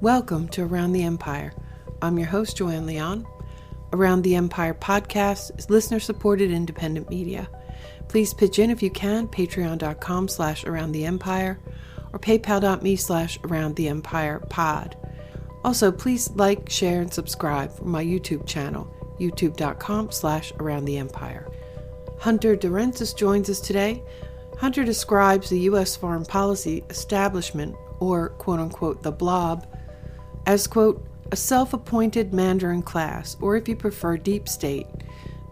Welcome to Around the Empire. I'm your host, Joanne Leon. Around the Empire podcast is listener-supported independent media. Please pitch in if you can, patreon.com/aroundtheempire or paypal.me/aroundtheempirepod. Also, please like, share, and subscribe for my YouTube channel, youtube.com/aroundtheempire. Hunter DeRensis joins us today. Hunter describes the U.S. foreign policy establishment, or quote-unquote the Blob, as, quote, a self-appointed mandarin class, or if you prefer, deep state,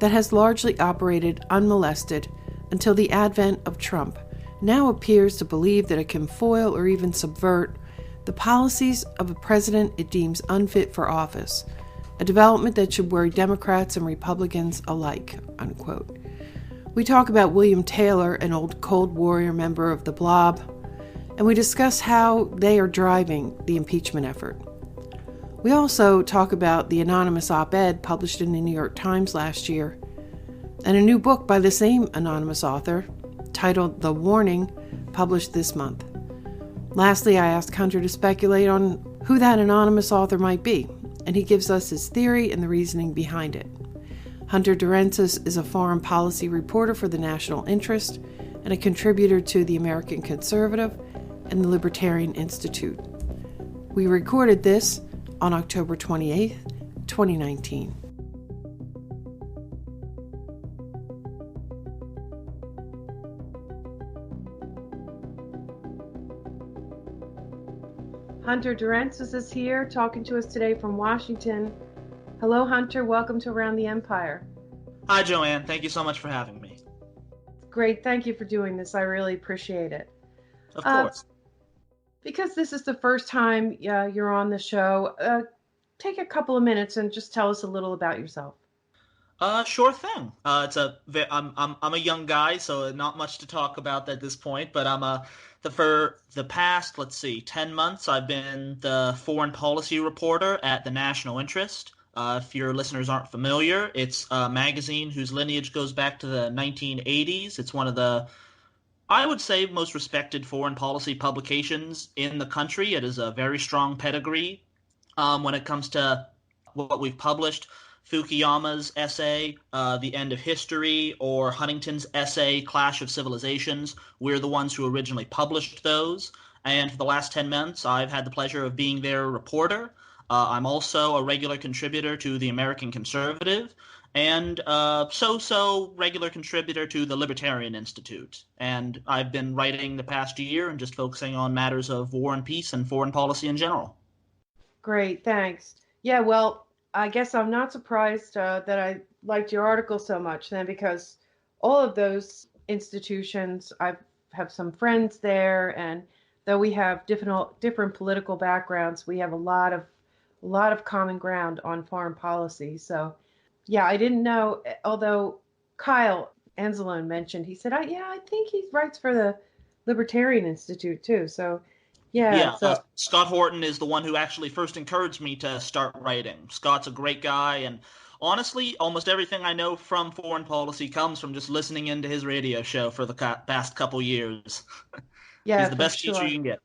that has largely operated unmolested until the advent of Trump, now appears to believe that it can foil or even subvert the policies of a president it deems unfit for office, a development that should worry Democrats and Republicans alike, unquote. We talk about William Taylor, an old Cold Warrior member of the Blob, and we discuss how they are driving the impeachment effort. We also talk about the anonymous op-ed published in the New York Times last year, and a new book by the same anonymous author, titled The Warning, published this month. Lastly, I asked Hunter to speculate on who that anonymous author might be, and he gives us his theory and the reasoning behind it. Hunter DeRensis is a foreign policy reporter for the National Interest and a contributor to the American Conservative and the Libertarian Institute. We recorded this on October 28th, 2019. Hunter DeRensis is here talking to us today from Washington. Hello, Hunter. Welcome to Around the Empire. Hi, Joanne. Thank you so much for having me. Great. Thank you for doing this. I really appreciate it. Of course. Because this is the first time you're on the show, take a couple of minutes and just tell us a little about yourself. Sure thing. I'm a young guy, so not much to talk about at this point. But for the past 10 months, I've been the foreign policy reporter at the National Interest. If your listeners aren't familiar, it's a magazine whose lineage goes back to the 1980s. It's one of the, I would say, most respected foreign policy publications in the country. It is a very strong pedigree when it comes to what we've published. Fukuyama's essay, The End of History, or Huntington's essay, Clash of Civilizations. We're the ones who originally published those. And for the last 10 months, I've had the pleasure of being their reporter. I'm also a regular contributor to the American Conservative, and so regular contributor to the Libertarian Institute. And I've been writing the past year and just focusing on matters of war and peace and foreign policy in general. Great, thanks. Yeah, well, I guess I'm not surprised that I liked your article so much then, because all of those institutions, I have some friends there, and though we have different political backgrounds, we have a lot of common ground on foreign policy. So, yeah, I didn't know, although Kyle Anzalone mentioned, he said, I think he writes for the Libertarian Institute too. So, Scott Horton is the one who actually first encouraged me to start writing. Scott's a great guy, and honestly, almost everything I know from foreign policy comes from just listening into his radio show for the past couple years. Yeah, he's the best teacher you can get.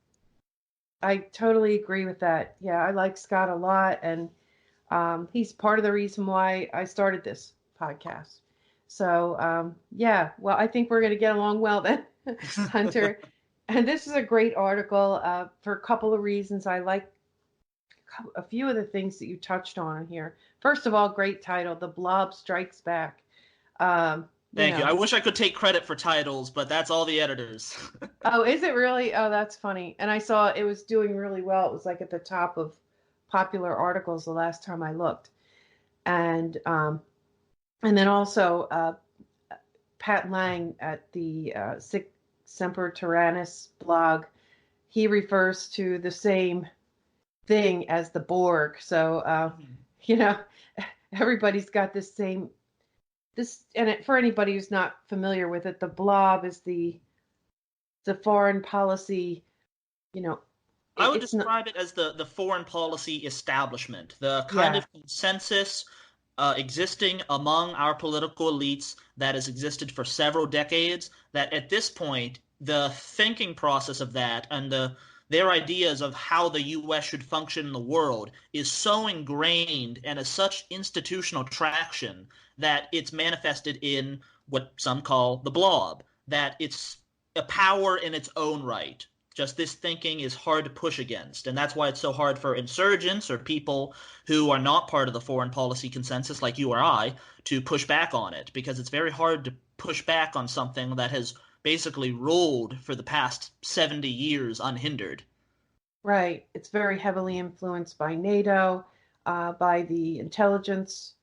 I totally agree with that. Yeah, I like Scott a lot, and he's part of the reason why I started this podcast. So, well, I think we're going to get along well then, Hunter. And this is a great article for a couple of reasons. I like a few of the things that you touched on here. First of all, great title, The Blob Strikes Back. Thank you. I wish I could take credit for titles, but that's all the editors. Oh, is it really? Oh, that's funny. And I saw it was doing really well. It was like at the top of popular articles the last time I looked. And then also Pat Lang at the Sic Semper Tyrannis blog, he refers to the same thing as the Borg. So, everybody's got this same, for anybody who's not familiar with it, the Blob is the foreign policy, I would describe it as the foreign policy establishment, the kind of consensus existing among our political elites that has existed for several decades, that at this point, the thinking process of that and the their ideas of how the U.S. should function in the world is so ingrained and has such institutional traction that it's manifested in what some call the blob, that it's a power in its own right. Just this thinking is hard to push against, and that's why it's so hard for insurgents or people who are not part of the foreign policy consensus like you or I to push back on it, because it's very hard to push back on something that has basically ruled for the past 70 years unhindered. Right. It's very heavily influenced by NATO, by the intelligence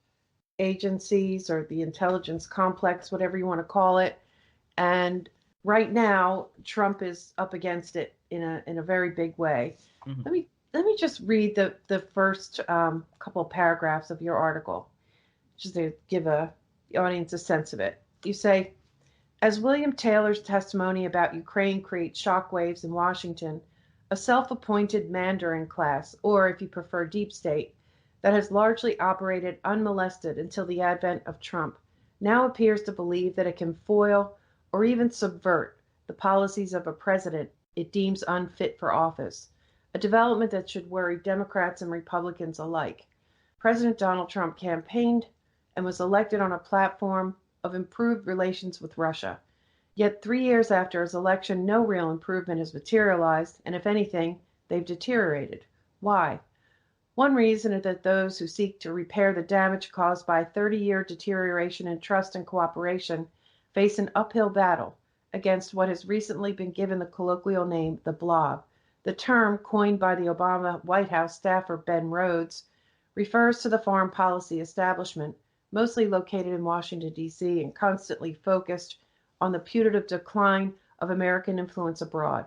agencies or the intelligence complex, whatever you want to call it. And right now, Trump is up against it in a very big way. Mm-hmm. Let me just read the first couple of paragraphs of your article, just to give the audience a sense of it. You say, as William Taylor's testimony about Ukraine creates shockwaves in Washington, a self-appointed mandarin class, or if you prefer deep state, that has largely operated unmolested until the advent of Trump, now appears to believe that it can foil or even subvert the policies of a president it deems unfit for office, a development that should worry Democrats and Republicans alike. President Donald Trump campaigned and was elected on a platform of improved relations with Russia. Yet 3 years after his election, no real improvement has materialized, and if anything, they've deteriorated. Why? One reason is that those who seek to repair the damage caused by 30-year deterioration in trust and cooperation face an uphill battle against what has recently been given the colloquial name the Blob. The term, coined by the Obama White House staffer Ben Rhodes, refers to the foreign policy establishment, mostly located in Washington, D.C., and constantly focused on the putative decline of American influence abroad.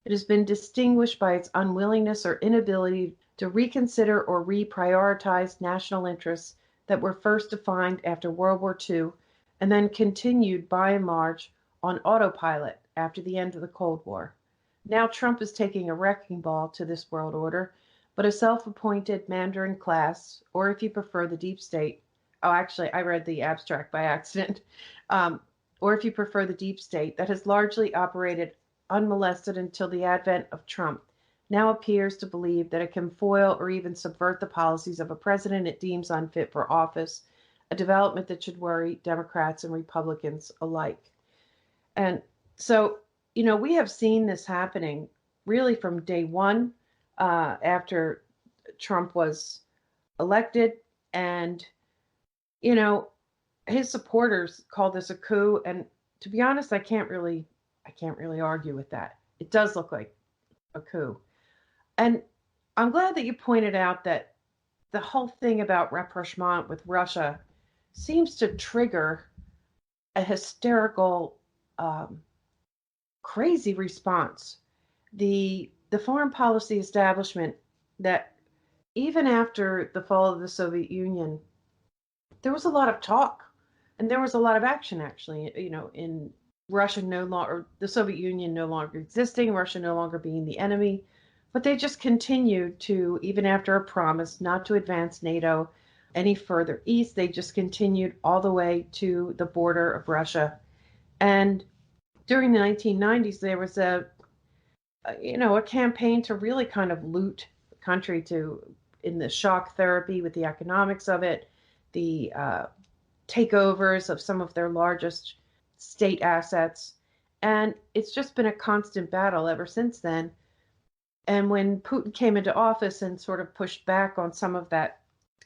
It has been distinguished by its unwillingness or inability to reconsider or reprioritize national interests that were first defined after World War II and then continued by and large on autopilot after the end of the Cold War. Now Trump is taking a wrecking ball to this world order, but a self-appointed mandarin class, or if you prefer the deep state, oh, actually, I read the abstract by accident, or if you prefer the deep state, that has largely operated unmolested until the advent of Trump, now appears to believe that it can foil or even subvert the policies of a president it deems unfit for office, a development that should worry Democrats and Republicans alike. And so, we have seen this happening really from day one after Trump was elected. And, his supporters call this a coup. And to be honest, I can't really argue with that. It does look like a coup. And I'm glad that you pointed out that the whole thing about rapprochement with Russia seems to trigger a hysterical, crazy response. The foreign policy establishment that even after the fall of the Soviet Union, there was a lot of talk and there was a lot of action actually, in Russia no longer, the Soviet Union no longer existing, Russia no longer being the enemy, but they just continued to, even after a promise not to advance NATO any further east, they just continued all the way to the border of Russia. And during the 1990s, there was a campaign to really kind of loot the country in the shock therapy with the economics of it, the takeovers of some of their largest state assets. And it's just been a constant battle ever since then. And when Putin came into office and sort of pushed back on some of that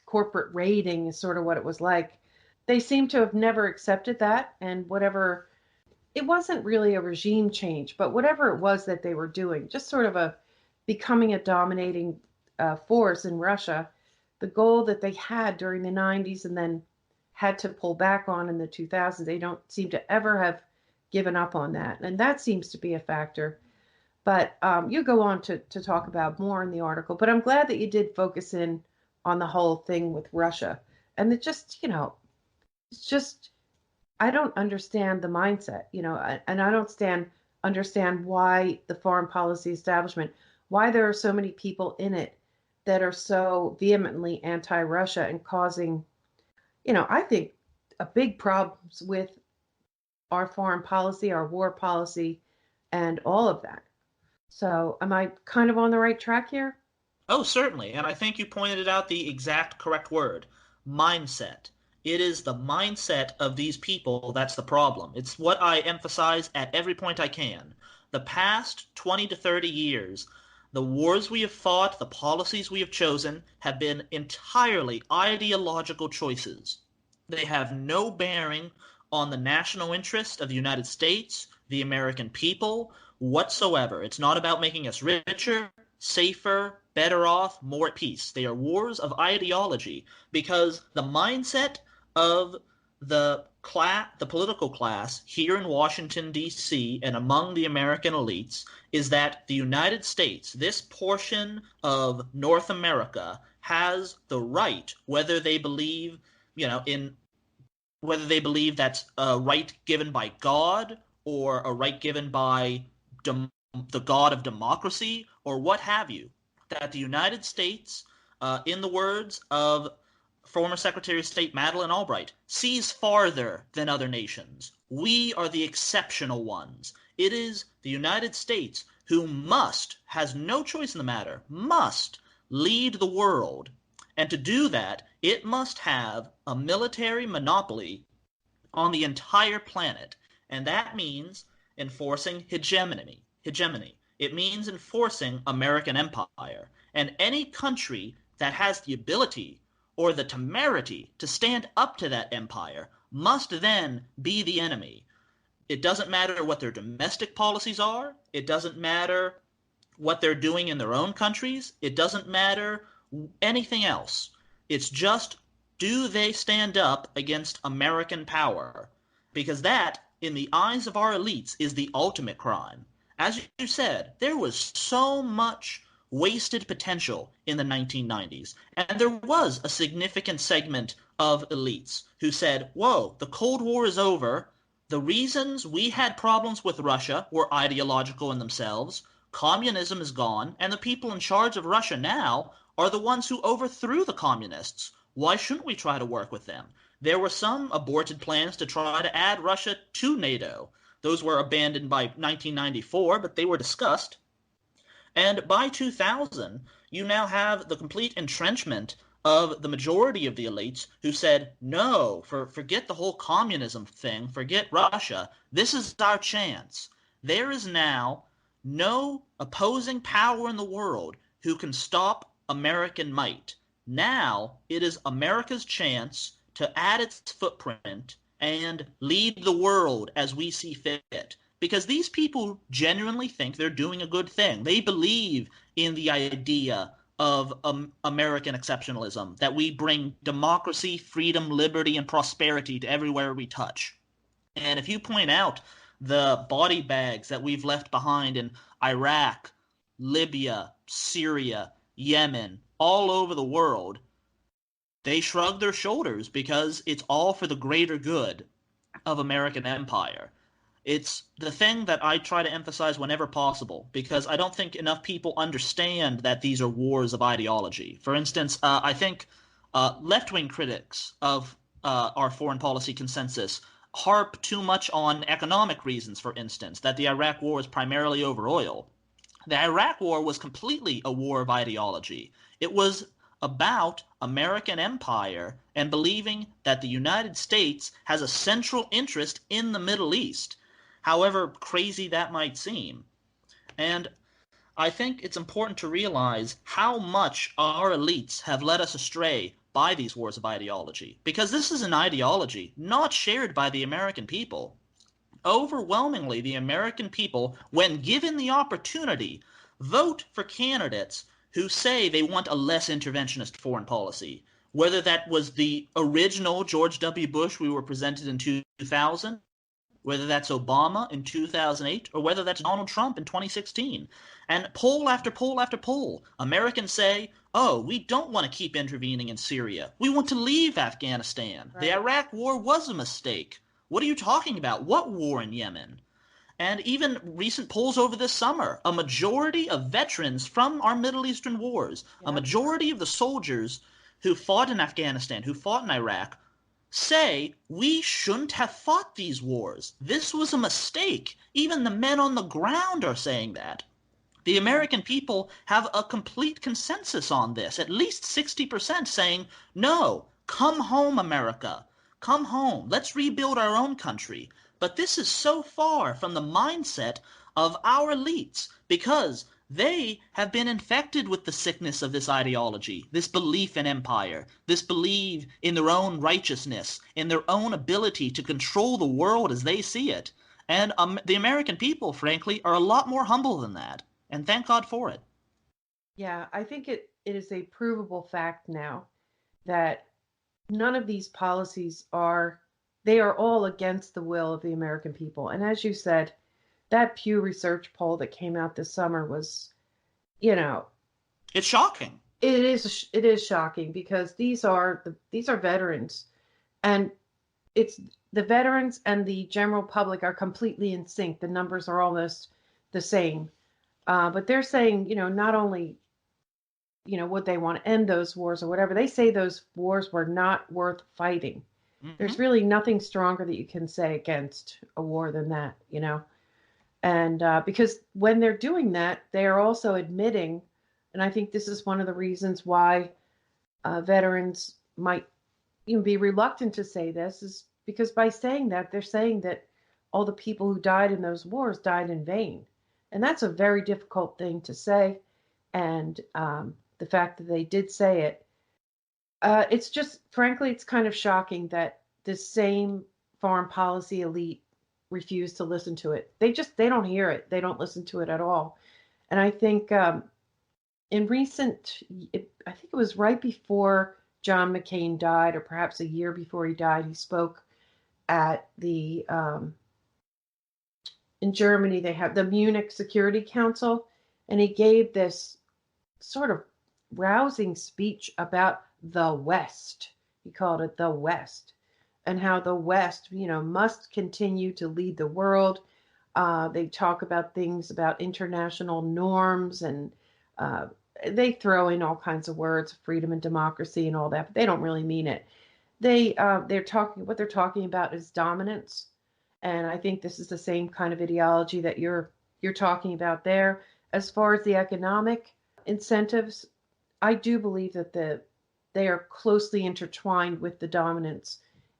corporate raiding is sort of what it was like, they seem to have never accepted that. And whatever, it wasn't really a regime change, but whatever it was that they were doing, just sort of becoming a dominating force in Russia, the goal that they had during the 90s and then had to pull back on in the 2000s, they don't seem to ever have given up on that. And that seems to be a factor. But you go on to talk about more in the article. But I'm glad that you did focus in on the whole thing with Russia. And it just, it's just, I don't understand the mindset, and I don't understand why the foreign policy establishment, why there are so many people in it that are so vehemently anti-Russia and causing, I think a big problems with our foreign policy, our war policy, and all of that. So, am I kind of on the right track here? Oh, certainly. And I think you pointed out the exact correct word, mindset. It is the mindset of these people that's the problem. It's what I emphasize at every point I can. The past 20 to 30 years, the wars we have fought, the policies we have chosen, have been entirely ideological choices. They have no bearing on the national interest of the United States, the American people, whatsoever. It's not about making us richer, safer, better off, more at peace. They are wars of ideology because the mindset of the political class here in Washington D.C. and among the American elites is that the United States, this portion of North America, has the right, whether they believe, in whether they believe that's a right given by God or a right given by the God of democracy or what have you, that the United States, in the words of former Secretary of State Madeleine Albright, sees farther than other nations. We are the exceptional ones. It is the United States who has no choice in the matter, must lead the world. And to do that, it must have a military monopoly on the entire planet. And that means enforcing hegemony. It means enforcing American empire. And any country that has the ability or the temerity to stand up to that empire must then be the enemy. It doesn't matter what their domestic policies are. It doesn't matter what they're doing in their own countries. It doesn't matter anything else. It's just, do they stand up against American power? Because that, in the eyes of our elites, is the ultimate crime. As you said, there was so much wasted potential in the 1990s. And there was a significant segment of elites who said, whoa, the Cold War is over. The reasons we had problems with Russia were ideological in themselves. Communism is gone, and the people in charge of Russia now are the ones who overthrew the communists. Why shouldn't we try to work with them? There were some aborted plans to try to add Russia to NATO. Those were abandoned by 1994, but they were discussed. And by 2000, you now have the complete entrenchment of the majority of the elites who said, no, forget the whole communism thing, forget Russia. This is our chance. There is now no opposing power in the world who can stop American might. Now it is America's chance to add its footprint and lead the world as we see fit. Because these people genuinely think they're doing a good thing. They believe in the idea of American exceptionalism, that we bring democracy, freedom, liberty, and prosperity to everywhere we touch. And if you point out the body bags that we've left behind in Iraq, Libya, Syria, Yemen, all over the world, they shrug their shoulders because it's all for the greater good of American empire. It's the thing that I try to emphasize whenever possible because I don't think enough people understand that these are wars of ideology. For instance, I think left-wing critics of our foreign policy consensus harp too much on economic reasons, for instance, that the Iraq war is primarily over oil. The Iraq war was completely a war of ideology. It was about American empire and believing that the United States has a central interest in the Middle East, however crazy that might seem. And I think it's important to realize how much our elites have led us astray by these wars of ideology, because this is an ideology not shared by the American people. Overwhelmingly, the American people, when given the opportunity, vote for candidates who say they want a less interventionist foreign policy. Whether that was the original George W. Bush we were presented in 2000, whether that's Obama in 2008, or whether that's Donald Trump in 2016. And poll after poll after poll, Americans say, oh, we don't want to keep intervening in Syria. We want to leave Afghanistan. Right. The Iraq war was a mistake. What are you talking about? What war in Yemen? And even recent polls over this summer, a majority of veterans from our Middle Eastern wars, a majority of the soldiers who fought in Afghanistan, who fought in Iraq, say we shouldn't have fought these wars. This was a mistake. Even the men on the ground are saying that. The American people have a complete consensus on this, at least 60% saying, no, come home, America. Come home. Let's rebuild our own country. But this is so far from the mindset of our elites because they have been infected with the sickness of this ideology, this belief in empire, this belief in their own righteousness, in their own ability to control the world as they see it. And the American people, frankly, are a lot more humble than that. And thank God for it. Yeah, I think it is a provable fact now that none of these policies are, they are all against the will of the American people. And as you said, that Pew Research poll that came out this summer was, you know, It's shocking. it is shocking because these are veterans, and it's the veterans and the general public are completely in sync. The numbers are almost the same. But they're saying, not only, would they want to end those wars or whatever, they say those wars were not worth fighting. There's Hmm. really nothing stronger that you can say against a war than that. And because when they're doing that, they are also admitting, and I think this is one of the reasons why veterans might even be reluctant to say this, is because by saying that, they're saying that all the people who died in those wars died in vain. And that's a very difficult thing to say. And the fact that they did say it, it's just, frankly, it's kind of shocking that this same foreign policy elite refused to listen to it. They don't hear it. They don't listen to it at all. And I think in recent, I think it was right before John McCain died, or perhaps a year before he died, he spoke at the in Germany. They have the Munich Security Council, and he gave this sort of rousing speech about the West. He called it the West, and how the West, must continue to lead the world. They talk about things about international norms, and uh, they throw in all kinds of words, freedom and democracy and all that, but they don't really mean it. What they're talking about is dominance, and I think this is the same kind of ideology that you're talking about there. As far as the economic incentives, I do believe that they are closely intertwined with the dominance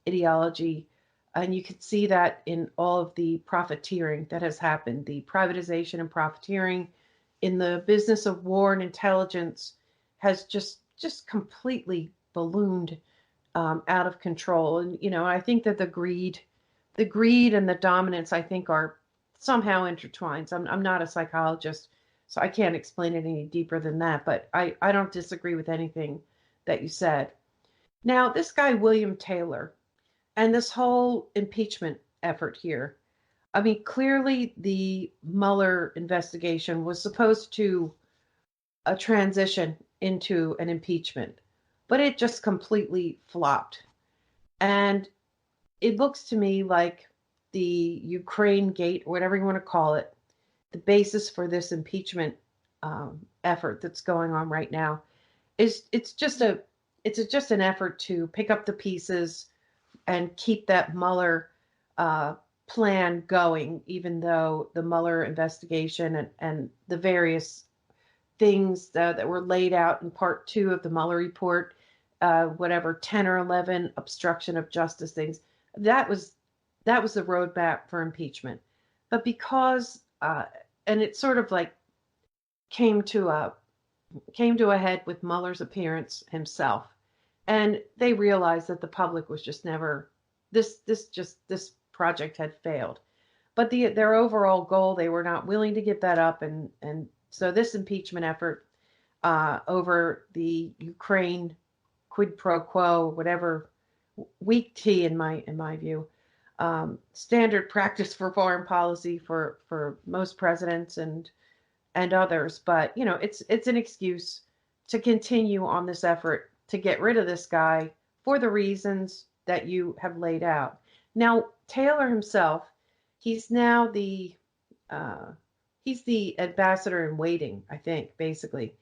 ideology, and you can see that in all of the profiteering that has happened, the privatization and profiteering in the business of war and intelligence has just completely ballooned out of control. And I think that the greed and the dominance, I think, are somehow intertwined. So I'm not a psychologist, so I can't explain it any deeper than that. But I don't disagree with anything that you said. Now, this guy William Taylor and this whole impeachment effort here. I mean, clearly the Mueller investigation was supposed to a transition into an impeachment, but it just completely flopped. And it looks to me like the Ukraine gate, or whatever you want to call it, the basis for this impeachment effort that's going on right now is it's just an effort to pick up the pieces and keep that Mueller uh, plan going, even though the Mueller investigation and the various things that were laid out in part two of the Mueller report, whatever 10 or 11 obstruction of justice things, that was the roadmap for impeachment. But because and it sort of like came to a head with Mueller's appearance himself, and they realized that the public was just never this project had failed. But their overall goal, they were not willing to give that up, and so this impeachment effort over the Ukraine quid pro quo, whatever, weak tea in my view, standard practice for foreign policy for most presidents and others. But it's an excuse to continue on this effort to get rid of this guy for the reasons that you have laid out. Now, Taylor himself, he's now uh, he's the ambassador in waiting, I think, basically.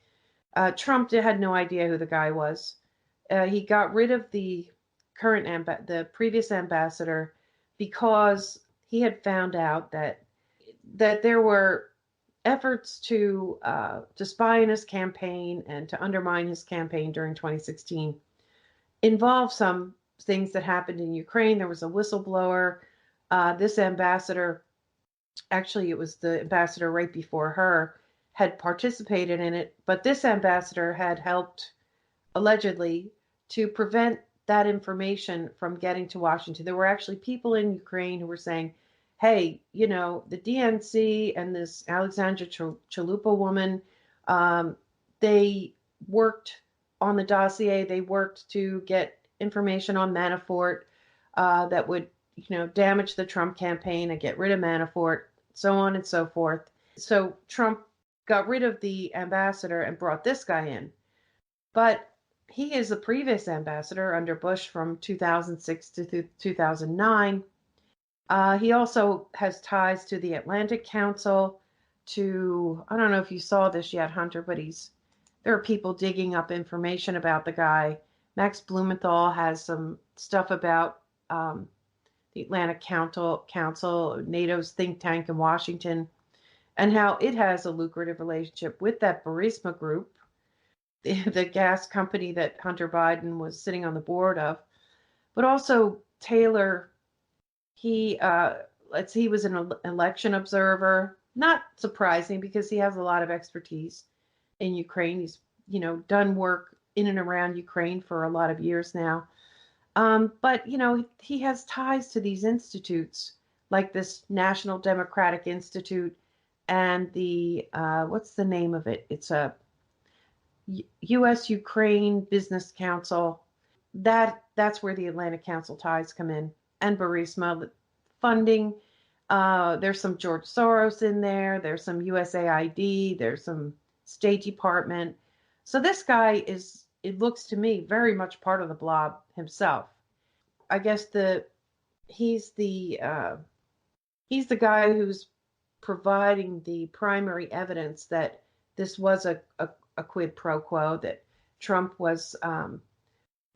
Trump had no idea who the guy was. He got rid of the previous ambassador because he had found out that there were efforts to spy on his campaign and to undermine his campaign during 2016 involved some things that happened in Ukraine. There was a whistleblower. This ambassador, actually, it was the ambassador right before her, had participated in it, but this ambassador had helped allegedly to prevent that information from getting to Washington. There were actually people in Ukraine who were saying, hey, the DNC and this Alexandra Chalupa woman, they worked on the dossier. They worked to get information on Manafort that would, damage the Trump campaign and get rid of Manafort, so on and so forth. So Trump got rid of the ambassador and brought this guy in. But he is a previous ambassador under Bush from 2006 to 2009. He also has ties to the Atlantic Council, I don't know if you saw this yet, Hunter, but there are people digging up information about the guy. Max Blumenthal has some stuff about the Atlantic Council, NATO's think tank in Washington, and how it has a lucrative relationship with that Burisma group, the gas company that Hunter Biden was sitting on the board of. But also Taylor, he was an election observer. Not surprising because he has a lot of expertise in Ukraine. He's done work in and around Ukraine for a lot of years now. But he has ties to these institutes like this National Democratic Institute and the what's the name of it? It's a U.S. Ukraine Business Council. That's where the Atlantic Council ties come in, and Burisma funding. There's some George Soros in there. There's some USAID. There's some State Department. So this guy is, it looks to me, very much part of the Blob himself. I guess he's the guy who's providing the primary evidence that this was a quid pro quo, that Trump was and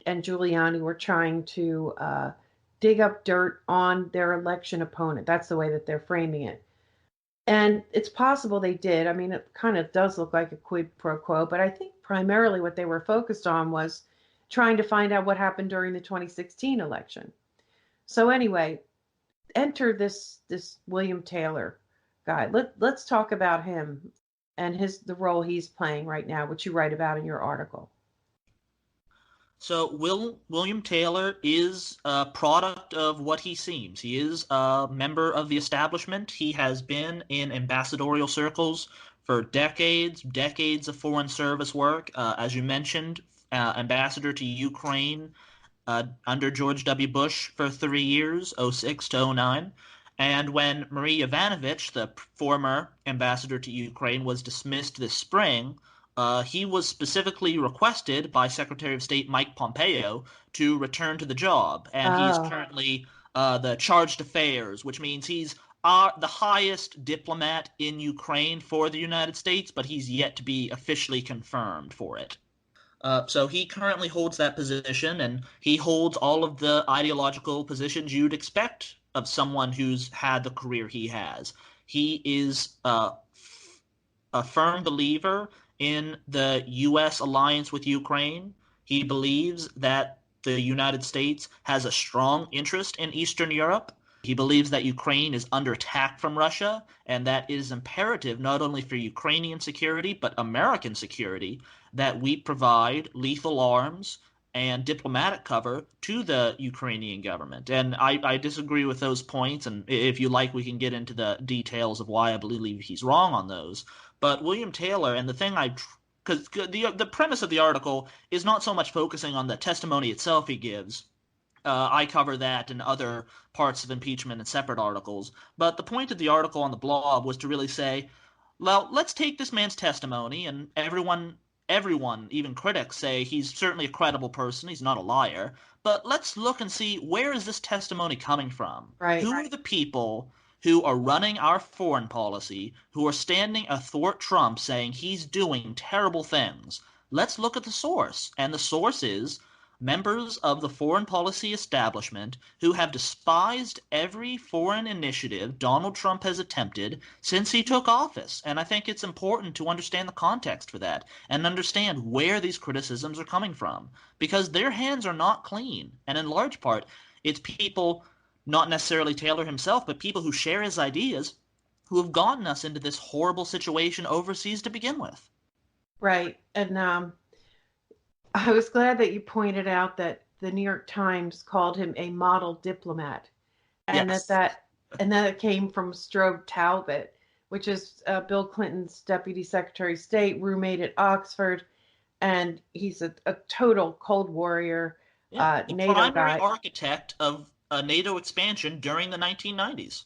Giuliani were trying to dig up dirt on their election opponent. That's the way that they're framing it. And it's possible they did. I mean, it kind of does look like a quid pro quo, but I think primarily what they were focused on was trying to find out what happened during the 2016 election. So anyway, enter this William Taylor guy. Let's talk about him and the role he's playing right now, which you write about in your article. So William Taylor is a product of what he seems. He is a member of the establishment. He has been in ambassadorial circles for decades of foreign service work. As you mentioned, ambassador to Ukraine under George W. Bush for 3 years, 06 to 09. And when Marie Yovanovitch, the former ambassador to Ukraine, was dismissed this spring, he was specifically requested by Secretary of State Mike Pompeo to return to the job. And he's currently the chargé d'affaires, which means he's the highest diplomat in Ukraine for the United States, but he's yet to be officially confirmed for it. So he currently holds that position, and he holds all of the ideological positions you'd expect of someone who's had the career he has. He is a firm believer in the U.S. alliance with Ukraine. He believes that the United States has a strong interest in Eastern Europe. He believes that Ukraine is under attack from Russia, and that it is imperative not only for Ukrainian security, but American security, that we provide lethal arms and diplomatic cover to the Ukrainian government. And I disagree with those points, and if you like, we can get into the details of why I believe he's wrong on those. But William Taylor, and the thing because the premise of the article is not so much focusing on the testimony itself he gives. I cover that in other parts of impeachment in separate articles. But the point of the article on the Blob was to really say, well, let's take this man's testimony, and everyone, even critics, say he's certainly a credible person. He's not a liar. But let's look and see, where is this testimony coming from? Right. Who are the people who are running our foreign policy, who are standing athwart Trump saying he's doing terrible things? Let's look at the source. And the source is members of the foreign policy establishment who have despised every foreign initiative Donald Trump has attempted since he took office. And I think it's important to understand the context for that and understand where these criticisms are coming from, because their hands are not clean. And in large part, it's people, not necessarily Taylor himself, but people who share his ideas who have gotten us into this horrible situation overseas to begin with. Right. And I was glad that you pointed out that the New York Times called him a model diplomat, and Yes. that it came from Stro Talbott, which is Bill Clinton's deputy secretary of state, roommate at Oxford, and he's a total Cold Warrior Yeah, the NATO primary guy. architect of a NATO expansion during the 1990s.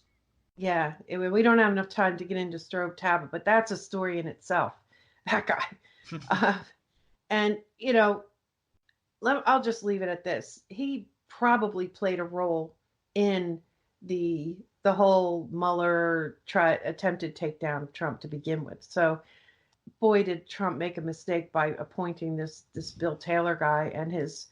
Yeah, we don't have enough time to get into Stro Talbott, but that's a story in itself. That guy. Uh, and, I'll just leave it at this. He probably played a role in the whole Mueller attempted takedown of Trump to begin with. So, boy, did Trump make a mistake by appointing this Bill Taylor guy, and his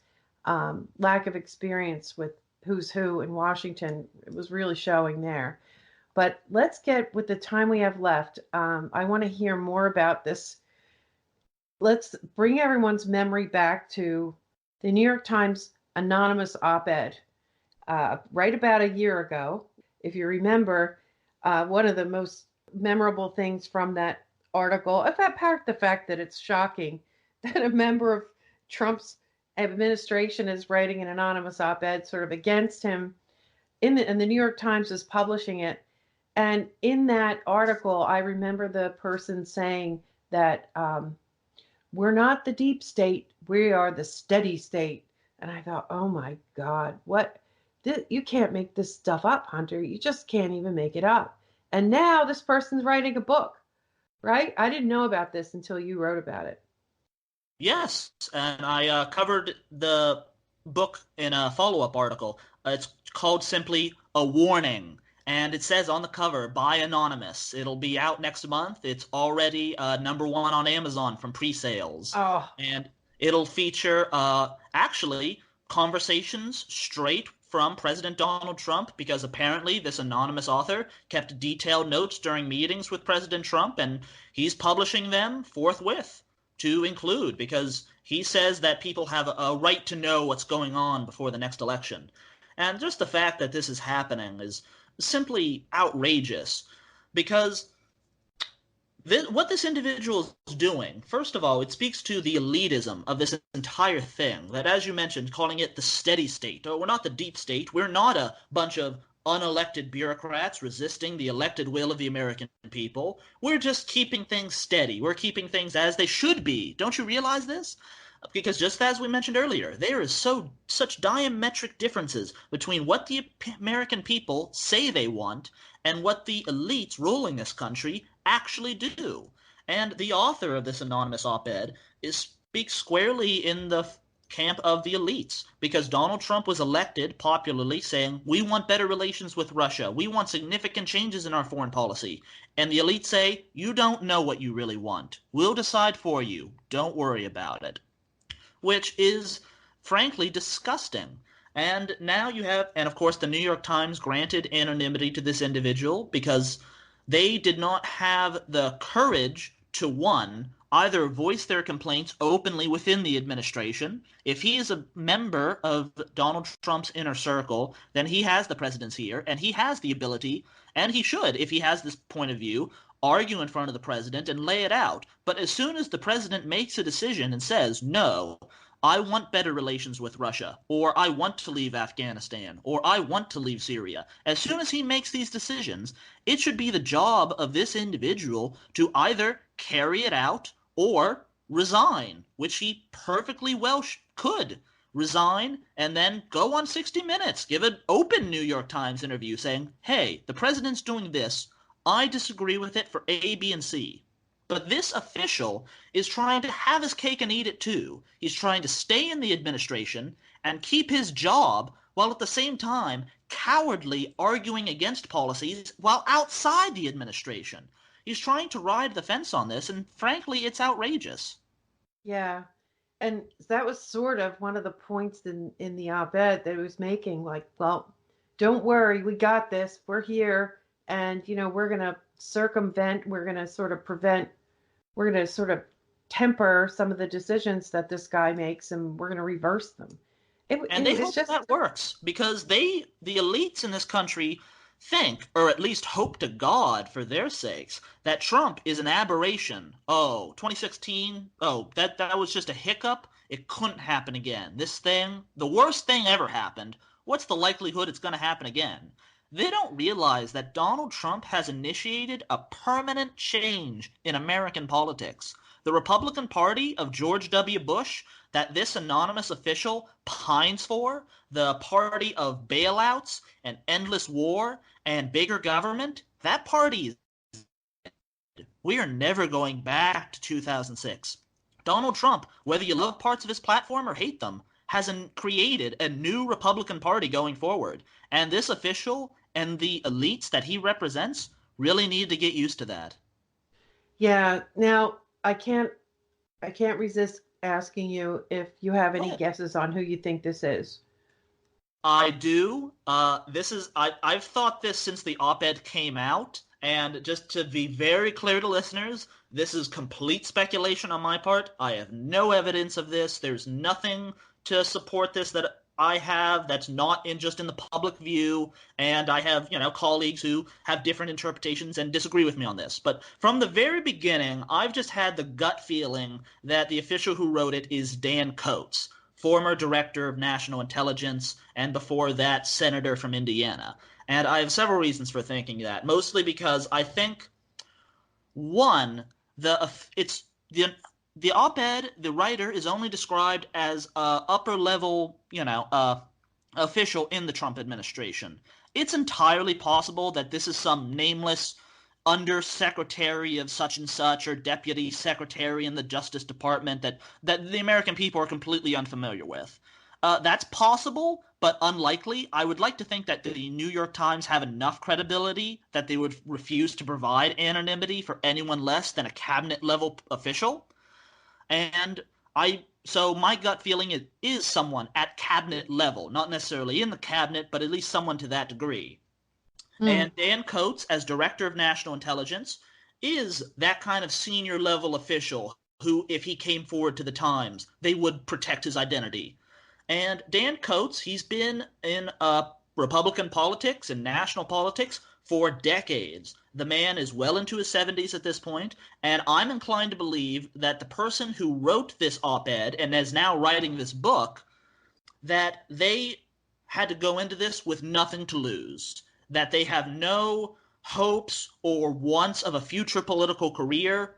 lack of experience with who's who in Washington. It was really showing there. But let's get, with the time we have left, I want to hear more about this. Let's bring everyone's memory back to the New York Times anonymous op-ed right about a year ago. If you remember, one of the most memorable things from that article, apart the fact that it's shocking that a member of Trump's administration is writing an anonymous op-ed sort of against him, and the New York Times is publishing it. And in that article, I remember the person saying that we're not the deep state, we are the steady state. And I thought, oh my God, you can't make this stuff up, Hunter. You just can't even make it up. And now this person's writing a book, right? I didn't know about this until you wrote about it. Yes, and I covered the book in a follow-up article. It's called simply A Warning, and it says on the cover, by Anonymous. It'll be out next month. It's already #1 on Amazon from pre-sales. Oh, And it'll feature, actually, conversations straight from President Donald Trump, because apparently this anonymous author kept detailed notes during meetings with President Trump, and he's publishing them forthwith to include, because he says that people have a right to know what's going on before the next election. And just the fact that this is happening is simply outrageous, because what this individual is doing, first of all, it speaks to the elitism of this entire thing, that, as you mentioned, calling it the steady state. Oh, we're not the deep state. We're not a bunch of unelected bureaucrats resisting the elected will of the American people. We're just keeping things steady. We're keeping things as they should be. Don't you realize this? Because just as we mentioned earlier, there is such diametric differences between what the American people say they want and what the elites ruling this country actually do. And the author of this anonymous op-ed speaks squarely in the camp of the elites, because Donald Trump was elected popularly saying, we want better relations with Russia, we want significant changes in our foreign policy. And the elites say, you don't know what you really want. We'll decide for you. Don't worry about it. Which is frankly disgusting. And now you have, and of course the New York Times granted anonymity to this individual because they did not have the courage to, one, either voice their complaints openly within the administration. If he is a member of Donald Trump's inner circle, then he has the presidency here, and he has the ability, and he should, if he has this point of view, argue in front of the president and lay it out. But as soon as the president makes a decision and says, no, I want better relations with Russia, or I want to leave Afghanistan, or I want to leave Syria, as soon as he makes these decisions, it should be the job of this individual to either carry it out or resign, which he perfectly well could. Resign and then go on 60 Minutes, give an open New York Times interview saying, hey, the president's doing this, I disagree with it for A, B, and C. But this official is trying to have his cake and eat it too. He's trying to stay in the administration and keep his job while at the same time cowardly arguing against policies while outside the administration. He's trying to ride the fence on this, and frankly, it's outrageous. yeah. and that was sort of one of the points in the op-ed that he was making. Like, well, don't worry, we got this. We're here, and we're gonna circumvent. We're gonna sort of prevent. We're gonna sort of temper some of the decisions that this guy makes, and we're gonna reverse them. And they It was hope just that works because the elites in this country think, or at least hope to God for their sakes, that Trump is an aberration. Oh, 2016, oh, that was just a hiccup. It couldn't happen again. This thing, the worst thing ever happened. What's the likelihood it's going to happen again? They don't realize that Donald Trump has initiated a permanent change in American politics. The Republican Party of George W. Bush that this anonymous official pines for, the party of bailouts and endless war and bigger government, that party is dead. We are never going back to 2006. Donald Trump, whether you love parts of his platform or hate them, has created a new Republican Party going forward. And this official and the elites that he represents really need to get used to that. yeah. Now I can't resist asking you if you have any What? guesses on who you think this is. I do. I've thought this since the op-ed came out, and just to be very clear to listeners, this is complete speculation on my part. I have no evidence of this. There's nothing to support this that I have that's not just in the public view, and I have, colleagues who have different interpretations and disagree with me on this. But from the very beginning, I've just had the gut feeling that the official who wrote it is Dan Coats, former director of national intelligence, and before that, senator from Indiana. And I have several reasons for thinking that, mostly because I think one, it's the op-ed, the writer is only described as a upper level, official in the Trump administration. It's entirely possible that this is some nameless undersecretary of such and such or deputy secretary in the Justice Department that the American people are completely unfamiliar with. That's possible, but unlikely. I would like to think that the New York Times have enough credibility that they would refuse to provide anonymity for anyone less than a cabinet level official. And so my gut feeling is someone at cabinet level, not necessarily in the cabinet, but at least someone to that degree. Hmm. And Dan Coats, as Director of National Intelligence, is that kind of senior level official who, if he came forward to the Times, they would protect his identity. And Dan Coats, he's been in Republican politics and national politics for decades. The man is well into his 70s at this point, and I'm inclined to believe that the person who wrote this op-ed and is now writing this book, that they had to go into this with nothing to lose, that they have no hopes or wants of a future political career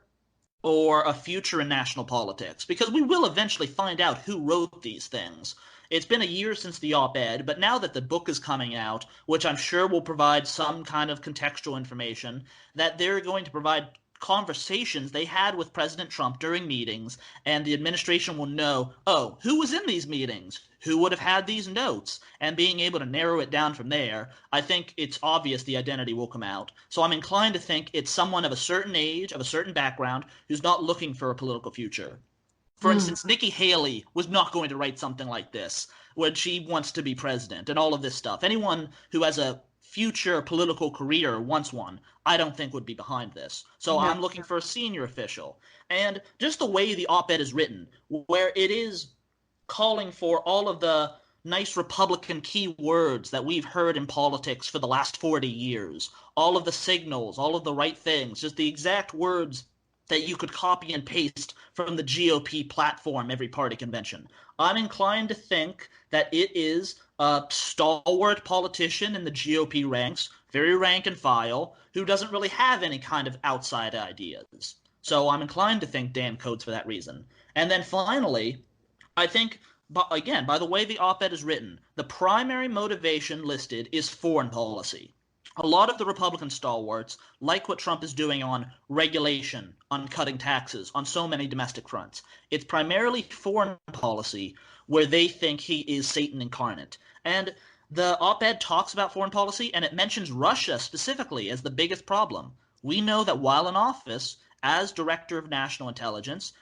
or a future in national politics, because we will eventually find out who wrote these things. It's been a year since the op-ed, but now that the book is coming out, which I'm sure will provide some kind of contextual information, that they're going to provide conversations they had with President Trump during meetings, and the administration will know, oh, who was in these meetings? Who would have had these notes? And being able to narrow it down from there, I think it's obvious the identity will come out. So I'm inclined to think it's someone of a certain age, of a certain background, who's not looking for a political future. For Hmm. instance, Nikki Haley was not going to write something like this when she wants to be president and all of this stuff. Anyone who has a future political career wants one, I don't think would be behind this. So No. I'm looking for a senior official. And just the way the op-ed is written, where it is calling for all of the nice Republican keywords that we've heard in politics for the last 40 years, all of the signals, all of the right things, just the exact words that you could copy and paste from the GOP platform every party convention. I'm inclined to think that it is a stalwart politician in the GOP ranks, very rank and file, who doesn't really have any kind of outside ideas. So I'm inclined to think Dan Coats for that reason. And then finally, I think, but again, by the way the op-ed is written, the primary motivation listed is foreign policy. A lot of the Republican stalwarts like what Trump is doing on regulation, on cutting taxes, on so many domestic fronts. It's primarily foreign policy where they think he is Satan incarnate. And the op-ed talks about foreign policy, and it mentions Russia specifically as the biggest problem. We know that while in office, as Director of National Intelligence,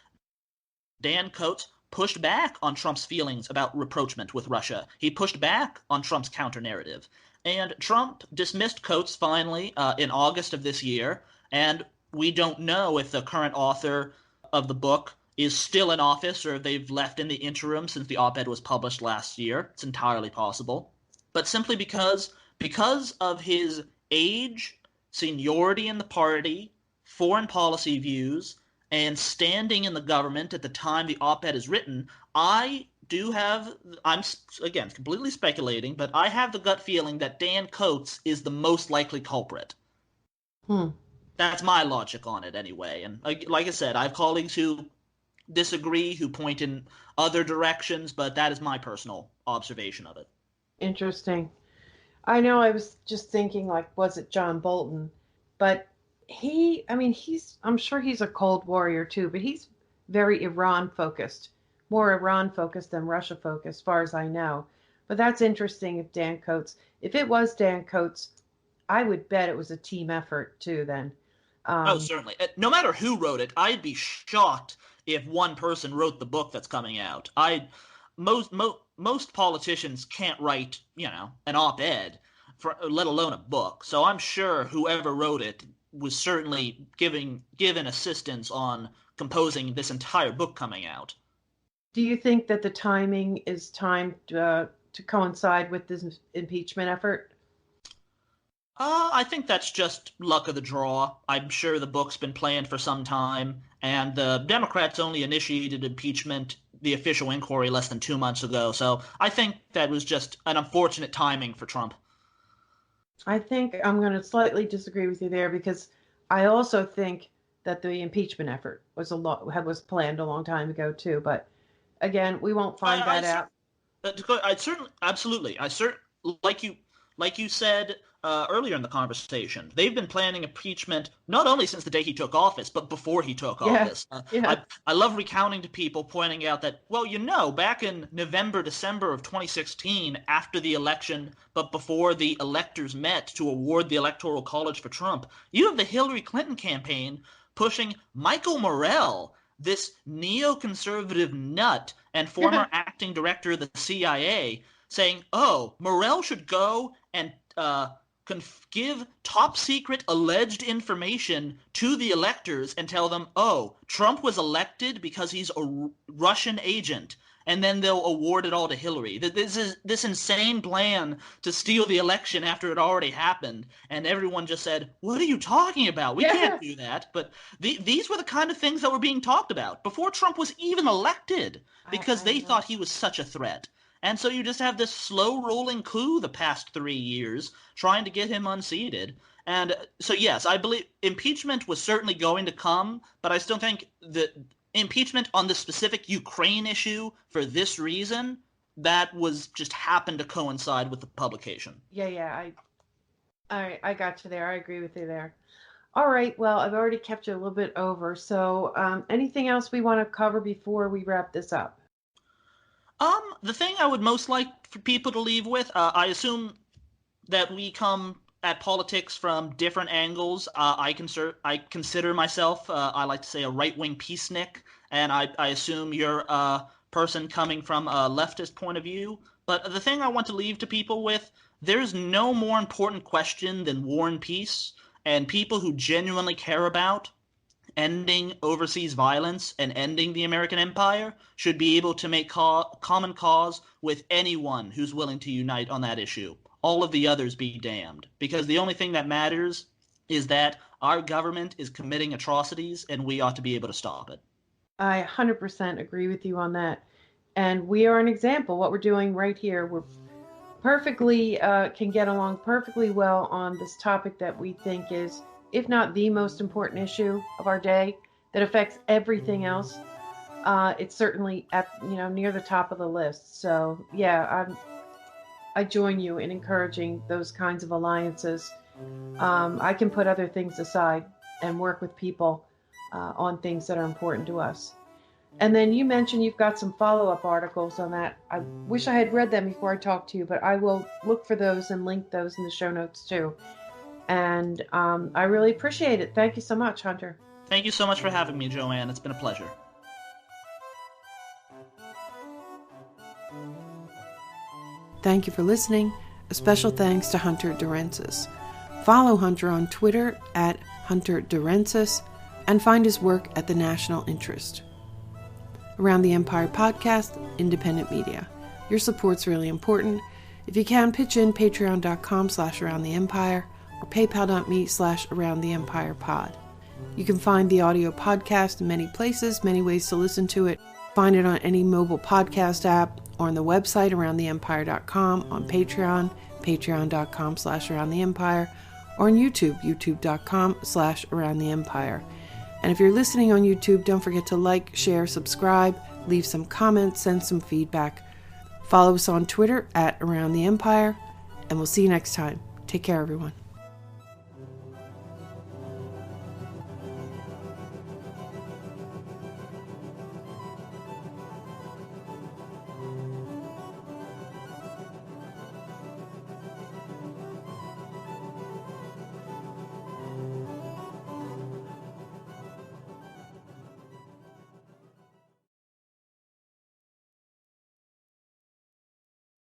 Dan Coats pushed back on Trump's feelings about rapprochement with Russia. He pushed back on Trump's counter-narrative. And Trump dismissed Coates finally in August of this year, and we don't know if the current author of the book is still in office or if they've left in the interim since the op-ed was published last year. It's entirely possible. But simply because of his age, seniority in the party, foreign policy views, and standing in the government at the time the op-ed is written, I'm again completely speculating, but I have the gut feeling that Dan Coates is the most likely culprit. That's my logic on it anyway. And like I said, I have colleagues who disagree, who point in other directions, but that is my personal observation of it. Interesting. I know I was just thinking, like, was it John Bolton? But I'm sure he's a Cold Warrior too, but he's very Iran focused, more Iran focused than Russia focused, as far as I know. But that's interesting if it was Dan Coates, I would bet it was a team effort too then. Certainly. No matter who wrote it, I'd be shocked if one person wrote the book that's coming out. Most politicians can't write, an op-ed, let alone a book. So I'm sure whoever wrote it was certainly given assistance on composing this entire book coming out. Do you think that the timing is timed to coincide with this impeachment effort? I think that's just luck of the draw. I'm sure the book's been planned for some time, and the Democrats only initiated impeachment, the official inquiry, less than 2 months ago. So I think that was just an unfortunate timing for Trump. I think I'm going to slightly disagree with you there because I also think that the impeachment effort was planned a long time ago too. But again, we won't find that out. I certainly, absolutely. Like you said earlier in the conversation, they've been planning impeachment not only since the day he took office, but before he took office. I love recounting to people, pointing out that, back in November, December of 2016, after the election, but before the electors met to award the Electoral College for Trump, you have the Hillary Clinton campaign pushing Michael Morell, this neoconservative nut and former acting director of the CIA, saying, Morell should go and give top secret alleged information to the electors and tell them, Trump was elected because he's a Russian agent, and then they'll award it all to Hillary. This insane plan to steal the election after it already happened, and everyone just said, what are you talking about? We can't do that. But these were the kind of things that were being talked about before Trump was even elected, because they thought he was such a threat. And so you just have this slow-rolling coup the past 3 years trying to get him unseated. And so, yes, I believe impeachment was certainly going to come, but I still think that impeachment on the specific Ukraine issue for this reason, that was just happened to coincide with the publication. Yeah. I got you there. I agree with you there. All right. Well, I've already kept you a little bit over. So anything else we want to cover before we wrap this up? The thing I would most like for people to leave with, I assume that we come at politics from different angles. I consider myself, I like to say, a right-wing peacenik, and I assume you're a person coming from a leftist point of view. But the thing I want to leave to people with, there's no more important question than war and peace, and people who genuinely care about ending overseas violence and ending the American empire should be able to make common cause with anyone who's willing to unite on that issue. All of the others be damned. Because the only thing that matters is that our government is committing atrocities and we ought to be able to stop it. I 100% agree with you on that. And we are an example. What we're doing right here, we're perfectly can get along perfectly well on this topic that we think is, if not the most important issue of our day, that affects everything else. It's certainly at near the top of the list. So yeah, I join you in encouraging those kinds of alliances. I can put other things aside and work with people on things that are important to us. And then you mentioned you've got some follow-up articles on that. I wish I had read them before I talked to you, but I will look for those and link those in the show notes too. And I really appreciate it. Thank you so much, Hunter. Thank you so much for having me, Joanne. It's been a pleasure. Thank you for listening. A special thanks to Hunter DeRensis. Follow Hunter on Twitter at Hunter DeRensis and find his work at the National Interest. Around the Empire podcast, independent media. Your support's really important. If you can, pitch in patreon.com/aroundtheempire or paypal.me/aroundtheempirepod. You can find the audio podcast in many places, many ways to listen to it. Find it on any mobile podcast app or on the website aroundtheempire.com, on Patreon, patreon.com/aroundtheempire, or on YouTube, youtube.com/aroundtheempire. And if you're listening on YouTube, don't forget to like, share, subscribe, leave some comments, send some feedback. Follow us on Twitter at Around the Empire, and we'll see you next time. Take care, everyone.